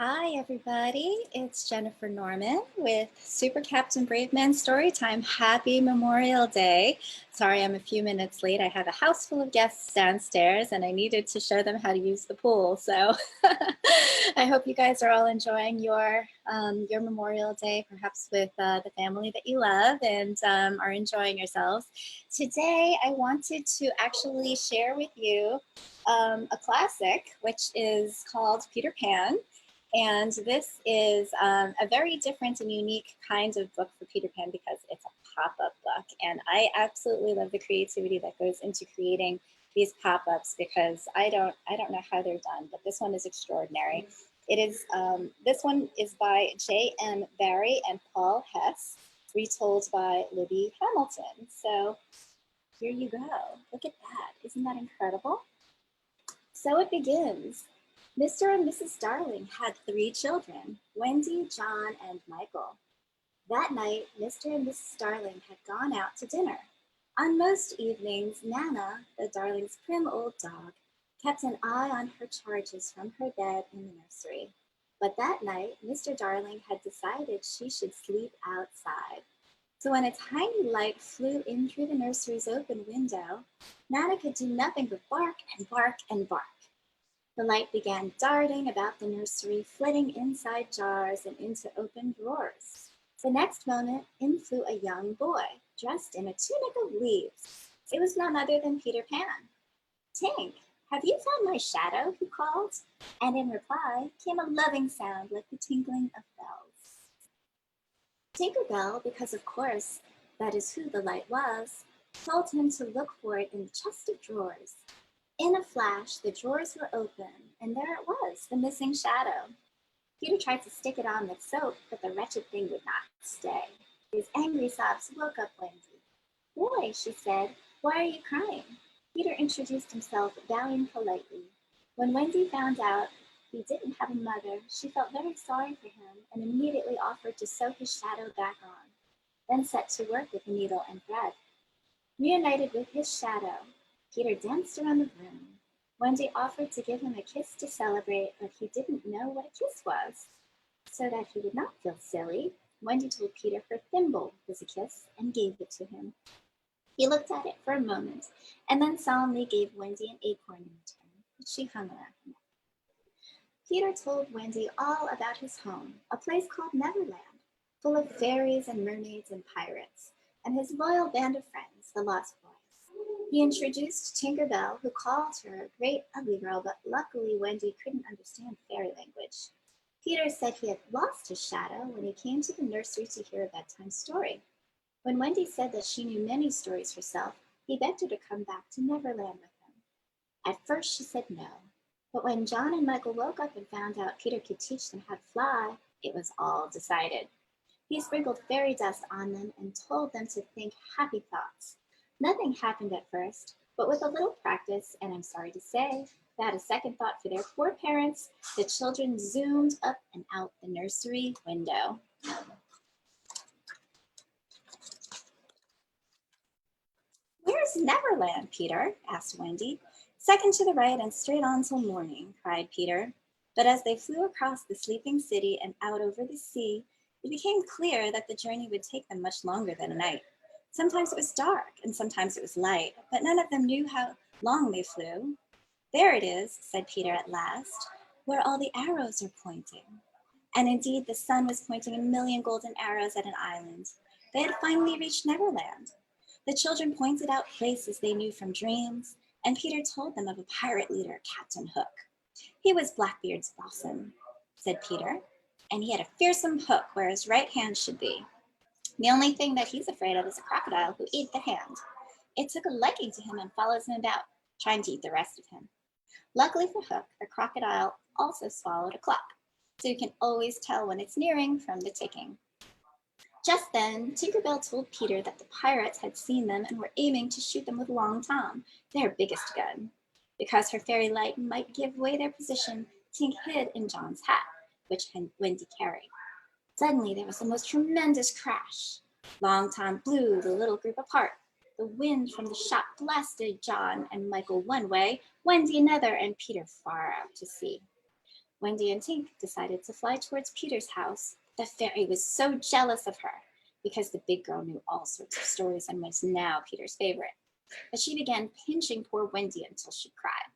Hi everybody, it's Jennifer Norman with Super Captain Brave Man Storytime. Happy Memorial Day. Sorry I'm a few minutes late. I have a house full of guests downstairs and I needed to show them how to use the pool. So I hope you guys are all enjoying your Memorial Day, perhaps with the family that you love and are enjoying yourselves. Today I wanted to actually share with you a classic, which is called Peter Pan. And this is a very different and unique kind of book for Peter Pan because it's a pop-up book. And I absolutely love the creativity that goes into creating these pop-ups because I don't know how they're done, but this one is extraordinary. It is, this one is by J.M. Barrie and Paul Hess, retold by Libby Hamilton. So here you go. Look at that. Isn't that incredible? So it begins. Mr. and Mrs. Darling had 3 children, Wendy, John, and Michael. That night, Mr. and Mrs. Darling had gone out to dinner. On most evenings, Nana, the Darlings' prim old dog, kept an eye on her charges from her bed in the nursery. But that night, Mr. Darling had decided she should sleep outside. So when a tiny light flew in through the nursery's open window, Nana could do nothing but bark and bark and bark. The light began darting about the nursery, flitting inside jars and into open drawers. The next moment, in flew a young boy, dressed in a tunic of leaves. It was none other than Peter Pan. "Tink, have you found my shadow?" he called, and in reply came a loving sound like the tinkling of bells. Tinker Bell, because of course that is who the light was, told him to look for it in the chest of drawers. In a flash, the drawers were open, and there it was, the missing shadow. Peter tried to stick it on with soap, but the wretched thing would not stay. His angry sobs woke up Wendy. "Boy," she said, "why are you crying?" Peter introduced himself, bowing politely. When Wendy found out he didn't have a mother, she felt very sorry for him and immediately offered to sew his shadow back on, then set to work with a needle and thread. Reunited with his shadow, Peter danced around the room. Wendy offered to give him a kiss to celebrate, but he didn't know what a kiss was. So that he would not feel silly, Wendy told Peter her thimble was a kiss and gave it to him. He looked at it for a moment and then solemnly gave Wendy an acorn in return, which she hung around her neck. Peter told Wendy all about his home, a place called Neverland, full of fairies and mermaids and pirates, and his loyal band of friends, the Lost Boys. He introduced Tinker Bell, who called her a great ugly girl, but luckily Wendy couldn't understand fairy language. Peter said he had lost his shadow when he came to the nursery to hear a bedtime story. When Wendy said that she knew many stories herself, he begged her to come back to Neverland with him. At first she said no, but when John and Michael woke up and found out Peter could teach them how to fly, it was all decided. He sprinkled fairy dust on them and told them to think happy thoughts. Nothing happened at first, but with a little practice, and I'm sorry to say, they had a second thought for their poor parents, the children zoomed up and out the nursery window. "Where's Neverland, Peter?" asked Wendy. "Second to the right and straight on till morning," cried Peter. But as they flew across the sleeping city and out over the sea, it became clear that the journey would take them much longer than a night. Sometimes it was dark and sometimes it was light, but none of them knew how long they flew. "There it is," said Peter at last, "where all the arrows are pointing." And indeed, the sun was pointing a million golden arrows at an island. They had finally reached Neverland. The children pointed out places they knew from dreams, and Peter told them of a pirate leader, Captain Hook. "He was Blackbeard's bosun," said Peter, "and he had a fearsome hook where his right hand should be. The only thing that he's afraid of is a crocodile who ate the hand. It took a liking to him and follows him about, trying to eat the rest of him. Luckily for Hook, the crocodile also swallowed a clock, so you can always tell when it's nearing from the ticking." Just then, Tinker Bell told Peter that the pirates had seen them and were aiming to shoot them with Long Tom, their biggest gun. Because her fairy light might give away their position, Tink hid in John's hat, which Wendy carried. Suddenly, there was the most tremendous crash. Long Tom blew the little group apart. The wind from the shot blasted John and Michael one way, Wendy another, and Peter far out to sea. Wendy and Tink decided to fly towards Peter's house. The fairy was so jealous of her because the big girl knew all sorts of stories and was now Peter's favorite. But she began pinching poor Wendy until she cried.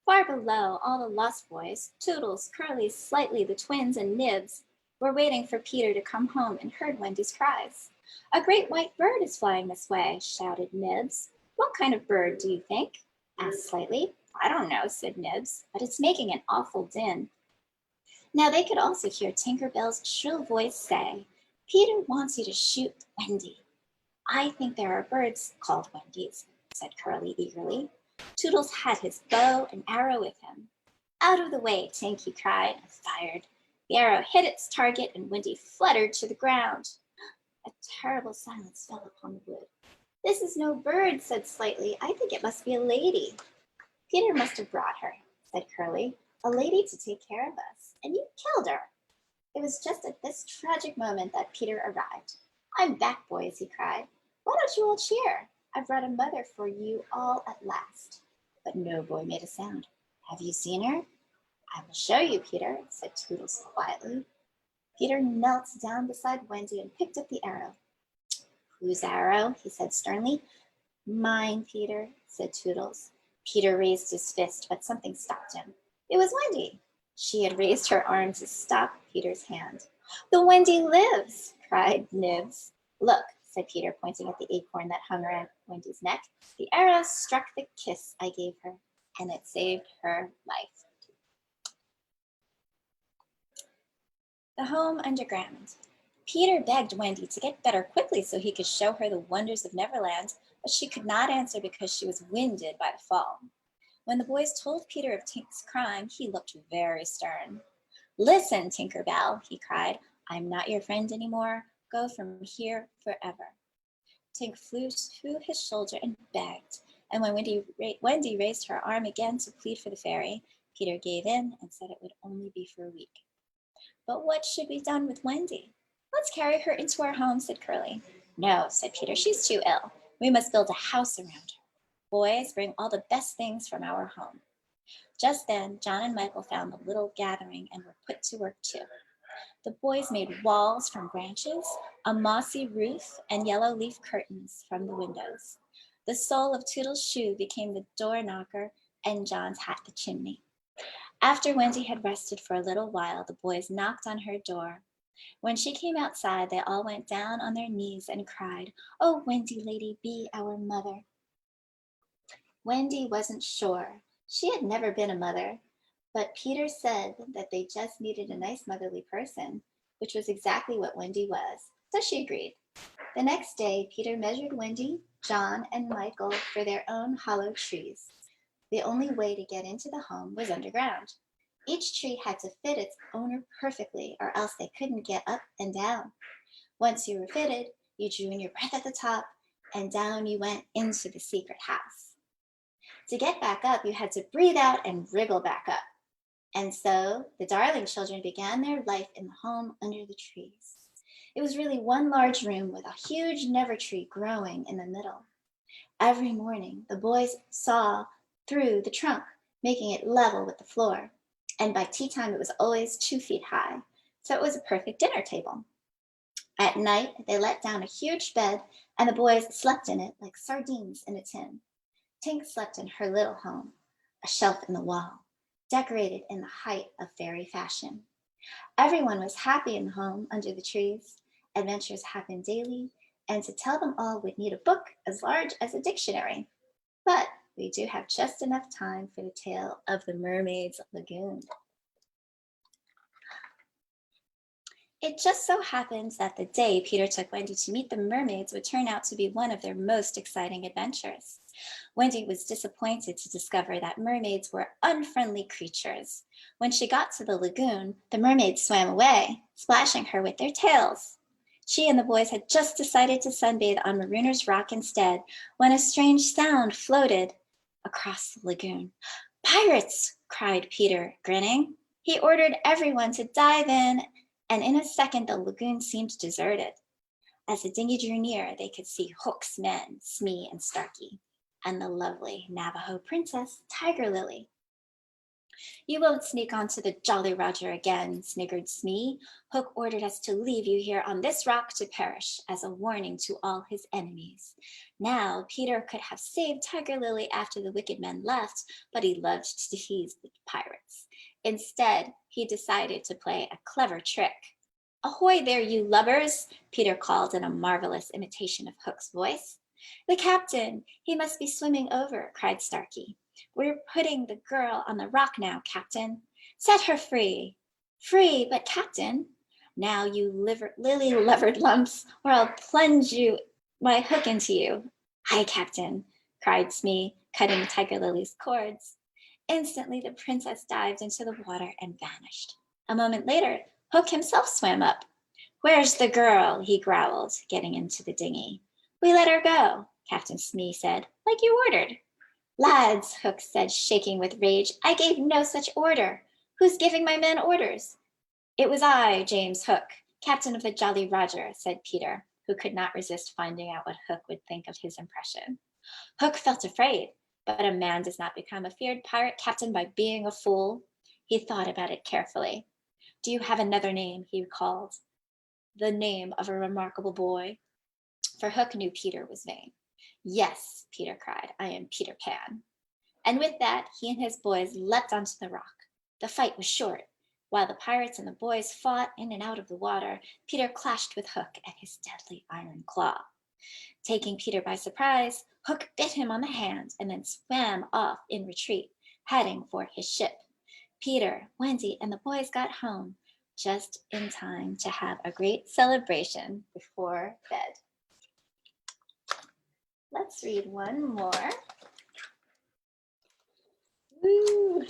Far below, all the Lost Boys, Toodles, Curly, Slightly, the twins, and Nibs, were waiting for Peter to come home and heard Wendy's cries. "A great white bird is flying this way," shouted Nibs. "What kind of bird, do you think?" asked Slightly. "I don't know," said Nibs, "but it's making an awful din." Now they could also hear Tinker Bell's shrill voice say, "Peter wants you to shoot Wendy." "I think there are birds called Wendy's," said Curly eagerly. Toodles had his bow and arrow with him. "Out of the way, Tink," he cried, and fired. The arrow hit its target, and Wendy fluttered to the ground. A terrible silence fell upon the wood. "This is no bird," said Slightly. "I think it must be a lady." "Peter must have brought her," said Curly. "A lady to take care of us, and you killed her." It was just at this tragic moment that Peter arrived. "I'm back, boys," he cried. "Why don't you all cheer? I've brought a mother for you all at last." But no boy made a sound. "Have you seen her?" "I will show you, Peter," said Toodles quietly. Peter knelt down beside Wendy and picked up the arrow. "Whose arrow?" he said sternly. "Mine, Peter," said Toodles. Peter raised his fist, but something stopped him. It was Wendy. She had raised her arm to stop Peter's hand. "The Wendy lives!" cried Nibs. "Look," said Peter, pointing at the acorn that hung around Wendy's neck. "The arrow struck the kiss I gave her, and it saved her life." The home underground. Peter begged Wendy to get better quickly so he could show her the wonders of Neverland, but she could not answer because she was winded by the fall. When the boys told Peter of Tink's crime, he looked very stern. "Listen, Tinker Bell," he cried. "I'm not your friend anymore. Go from here forever." Tink flew to his shoulder and begged, and when Wendy raised her arm again to plead for the fairy, Peter gave in and said it would only be for a week. "But what should be done with Wendy?" "Let's carry her into our home," said Curly. "No," said Peter, "she's too ill. We must build a house around her. Boys, bring all the best things from our home." Just then, John and Michael found the little gathering and were put to work too. The boys made walls from branches, a mossy roof, and yellow leaf curtains from the windows. The sole of Toodle's shoe became the door knocker, and John's hat the chimney. After Wendy had rested for a little while, the boys knocked on her door. When she came outside, they all went down on their knees and cried, "Oh, Wendy lady, be our mother." Wendy wasn't sure. She had never been a mother, but Peter said that they just needed a nice motherly person, which was exactly what Wendy was, so she agreed. The next day, Peter measured Wendy, John, and Michael for their own hollow trees. The only way to get into the home was underground. Each tree had to fit its owner perfectly, or else they couldn't get up and down. Once you were fitted, you drew in your breath at the top, and down you went into the secret house. To get back up, you had to breathe out and wriggle back up. And so the darling children began their life in the home under the trees. It was really one large room with a huge never tree growing in the middle. Every morning, the boys saw through the trunk, making it level with the floor. And by tea time, it was always 2 feet high, so it was a perfect dinner table. At night, they let down a huge bed, and the boys slept in it like sardines in a tin. Tink slept in her little home, a shelf in the wall, decorated in the height of fairy fashion. Everyone was happy in the home under the trees. Adventures happened daily, and to tell them all would need a book as large as a dictionary. But we do have just enough time for the tale of the Mermaids' Lagoon. It just so happens that the day Peter took Wendy to meet the mermaids would turn out to be one of their most exciting adventures. Wendy was disappointed to discover that mermaids were unfriendly creatures. When she got to the lagoon, the mermaids swam away, splashing her with their tails. She and the boys had just decided to sunbathe on Marooner's Rock instead when a strange sound floated across the lagoon. "Pirates!" cried Peter, grinning. He ordered everyone to dive in, and in a second the lagoon seemed deserted. As the dinghy drew near, they could see Hook's men, Smee and Starkey, and the lovely Navajo princess, Tiger Lily. You won't sneak onto the Jolly Roger again, sniggered Smee. Hook ordered us to leave you here on this rock to perish, as a warning to all his enemies. Now, Peter could have saved Tiger Lily after the wicked men left, but he loved to tease the pirates. Instead, he decided to play a clever trick. Ahoy there, you lubbers, Peter called in a marvelous imitation of Hook's voice. The captain, he must be swimming over, cried Starkey. We're putting the girl on the rock now, Captain. Set her free. Free, but Captain. Now, you lily-levered lumps, or I'll plunge my hook into you. Aye, Captain, cried Smee, cutting Tiger Lily's cords. Instantly, the princess dived into the water and vanished. A moment later, Hook himself swam up. Where's the girl? He growled, getting into the dinghy. We let her go, Captain Smee said, like you ordered. Lads, Hook said, shaking with rage, I gave no such order. Who's giving my men orders? It was I, James Hook, captain of the Jolly Roger, said Peter, who could not resist finding out what Hook would think of his impression. Hook felt afraid, but a man does not become a feared pirate captain by being a fool. He thought about it carefully. Do you have another name? He called. The name of a remarkable boy. For Hook knew Peter was vain. Yes, Peter cried, I am Peter Pan. And with that, he and his boys leapt onto the rock. The fight was short. While the pirates and the boys fought in and out of the water, Peter clashed with Hook and his deadly iron claw. Taking Peter by surprise, Hook bit him on the hand and then swam off in retreat, heading for his ship. Peter, Wendy, and the boys got home just in time to have a great celebration before bed. Let's read one more. Woo!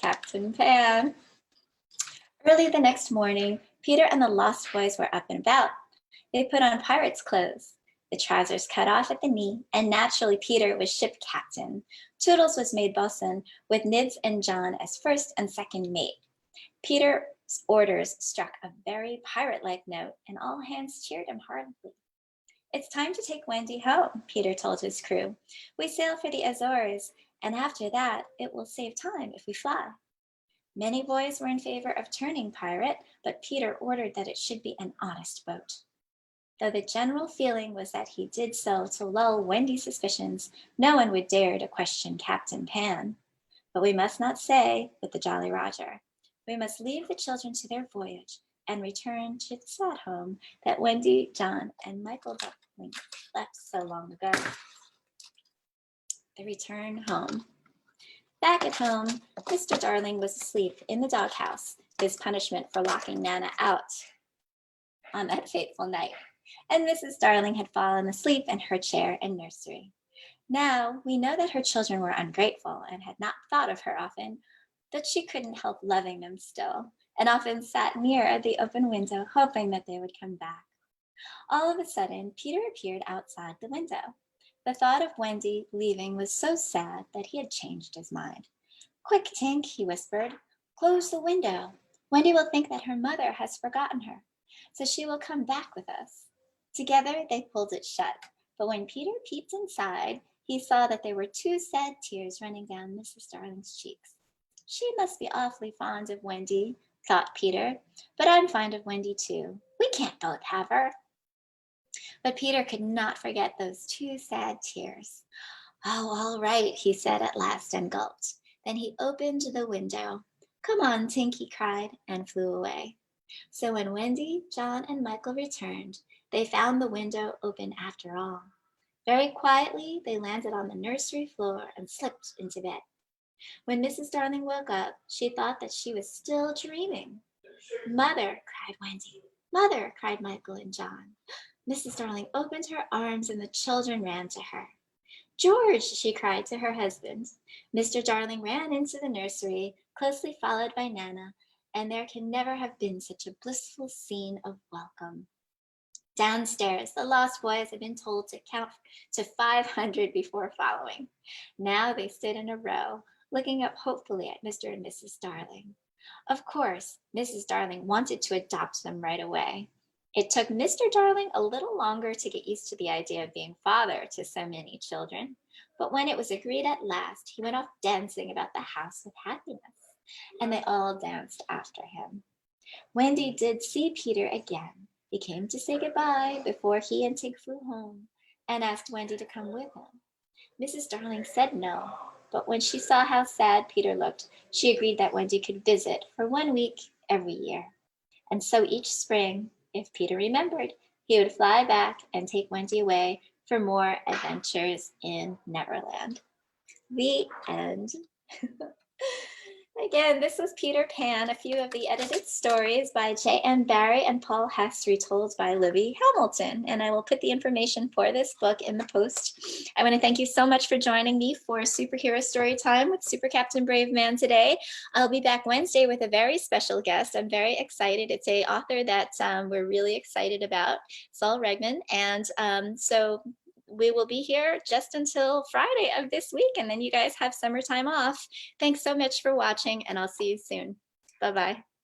Captain Pan. Early the next morning, Peter and the Lost Boys were up and about. They put on pirate's clothes, the trousers cut off at the knee, and naturally Peter was ship captain. Toodles was made bosun, with Nibs and John as first and second mate. Peter's orders struck a very pirate-like note, and all hands cheered him heartily. It's time to take Wendy home, Peter told his crew. We sail for the Azores, and after that, it will save time if we fly. Many boys were in favor of turning pirate, but Peter ordered that it should be an honest boat. Though the general feeling was that he did so to lull Wendy's suspicions, no one would dare to question Captain Pan. But we must not say with the Jolly Roger. We must leave the children to their voyage and return to the sad home that Wendy, John, and Michael Duckling left so long ago. The return home. Back at home, Mr. Darling was asleep in the doghouse, his punishment for locking Nana out on that fateful night. And Mrs. Darling had fallen asleep in her chair and nursery. Now, we know that her children were ungrateful and had not thought of her often, but she couldn't help loving them still, and often sat near the open window, hoping that they would come back. All of a sudden, Peter appeared outside the window. The thought of Wendy leaving was so sad that he had changed his mind. Quick, Tink, he whispered, close the window. Wendy will think that her mother has forgotten her, so she will come back with us. Together, they pulled it shut, but when Peter peeped inside, he saw that there were 2 sad tears running down Mrs. Darling's cheeks. She must be awfully fond of Wendy, thought Peter, but I'm fond of Wendy too. We can't both have her. But Peter could not forget those 2 sad tears. Oh, all right, he said at last and gulped. Then he opened the window. Come on, Tink, he cried, and flew away. So when Wendy, John, and Michael returned, they found the window open after all. Very quietly, they landed on the nursery floor and slipped into bed. When Mrs. Darling woke up, she thought that she was still dreaming. Mother, cried Wendy. Mother, cried Michael and John. Mrs. Darling opened her arms and the children ran to her. George, she cried to her husband. Mr. Darling ran into the nursery, closely followed by Nana, and there can never have been such a blissful scene of welcome. Downstairs, the Lost Boys had been told to count to 500 before following. Now they stood in a row, looking up hopefully at Mr. and Mrs. Darling. Of course, Mrs. Darling wanted to adopt them right away. It took Mr. Darling a little longer to get used to the idea of being father to so many children, But when it was agreed at last, he went off dancing about the house with happiness, and they all danced after him. Wendy did see Peter again. He came to say goodbye before he and Tig flew home, and asked Wendy to come with him. Mrs. Darling said no, but when she saw how sad Peter looked, she agreed that Wendy could visit for 1 week every year. And so each spring, if Peter remembered, he would fly back and take Wendy away for more adventures in Neverland. The end. Again, this was Peter Pan, a few of the edited stories by J.M. Barrie and Paul Hess, retold by Libby Hamilton. And I will put the information for this book in the post. I want to thank you so much for joining me for Superhero Story Time with Super Captain Brave Man today. I'll be back Wednesday with a very special guest. I'm very excited. It's an author that we're really excited about, Saul Regman. And so we will be here just until Friday of this week, and then you guys have summertime off. Thanks so much for watching, and I'll see you soon. Bye-bye.